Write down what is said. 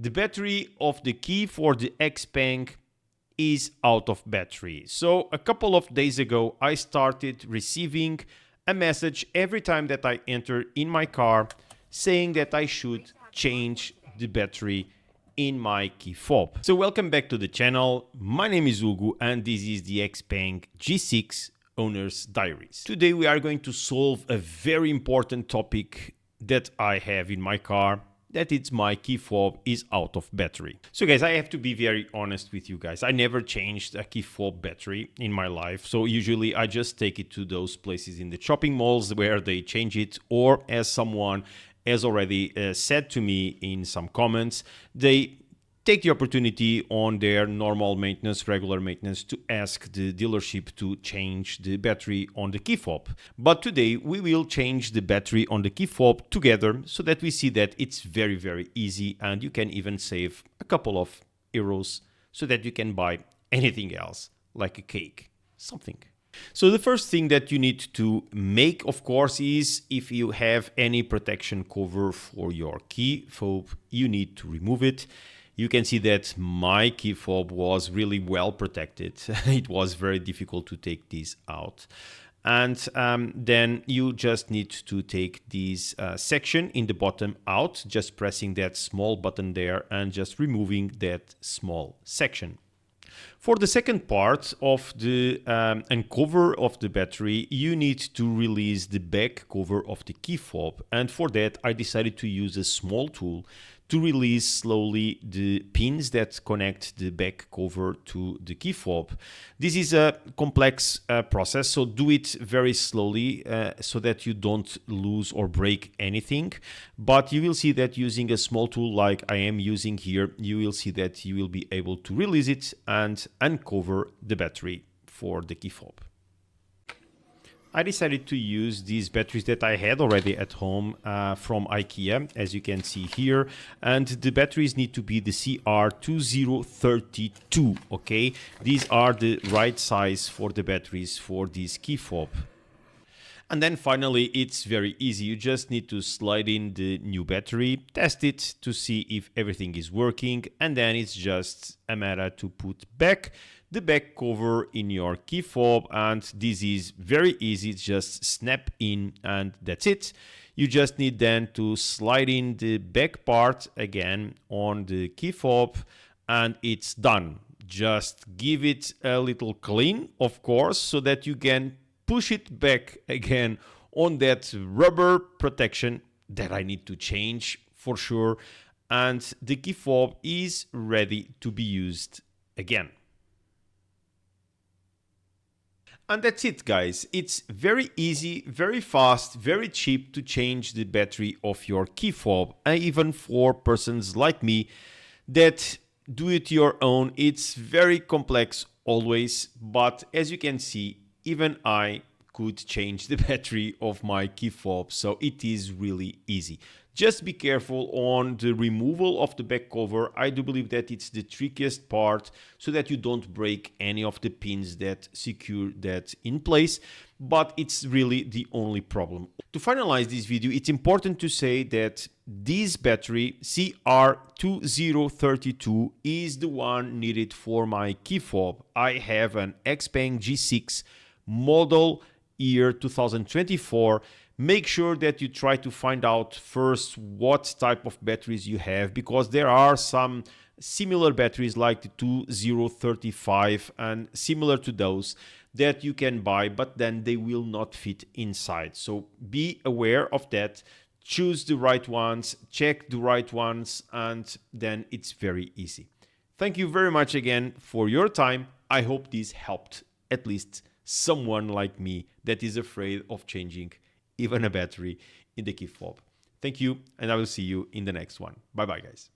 The battery of the key for the XPeng is out of battery. So a couple of days ago, I started receiving a message every time that I enter in my car saying that I should change the battery in my key fob. So welcome back to the channel. My name is Hugo and this is the XPeng G6 Owner's Diaries. Today we are going to solve a very important topic that I have in my car, that it's my key fob is out of battery. So guys, I have to be very honest with you guys. I never changed a key fob battery in my life. So usually I just take it to those places in the shopping malls where they change it, or as someone has already said to me in some comments, they take the opportunity on their normal maintenance, regular maintenance, to ask the dealership to change the battery on the key fob. But today we will change the battery on the key fob together so that we see that it's very, very easy and you can even save a couple of euros so that you can buy anything else, like a cake, something. So the first thing that you need to make, of course, is if you have any protection cover for your key fob, you need to remove it. You can see that my key fob was really well protected. It was very difficult to take this out. And then you just need to take this section in the bottom out, just pressing that small button there and just removing that small section. For the second part of the uncover of the battery, you need to release the back cover of the key fob. And for that, I decided to use a small tool to release slowly the pins that connect the back cover to the key fob. This is a complex process, so do it very slowly so that you don't lose or break anything. But you will see that using a small tool like I am using here, you will see that you will be able to release it and uncover the battery for the key fob. I decided to use these batteries that I had already at home from IKEA, as you can see here, and the batteries need to be the CR2032, okay? These are the right size for the batteries for this key fob. And then finally, it's very easy. You just need to slide in the new battery, test it to see if everything is working, and then it's just a matter to put back the back cover in your key fob, and this is very easy. Just snap in and that's it. You just need then to slide in the back part again on the key fob and it's done. Just give it a little clean, of course, so that you can push it back again on that rubber protection that I need to change for sure, and the key fob is ready to be used again. And that's it, guys. It's very easy, very fast, very cheap to change the battery of your key fob. And even for persons like me that do it your own, it's very complex always. But as you can see, even I could change the battery of my key fob, so it is really easy. Just be careful on the removal of the back cover. I do believe that it's the trickiest part so that you don't break any of the pins that secure that in place, but it's really the only problem. To finalize this video, it's important to say that this battery CR2032 is the one needed for my key fob. I have an XPeng G6 model year 2024. Make sure that you try to find out first what type of batteries you have, because there are some similar batteries like the 2035 and similar to those that you can buy, but then they will not fit inside. So be aware of that. Choose the right ones, check the right ones, and then it's very easy. Thank you very much again for your time. I hope this helped at least someone like me that is afraid of changing even a battery in the key fob. Thank you, and I will see you in the next one. Bye bye, guys.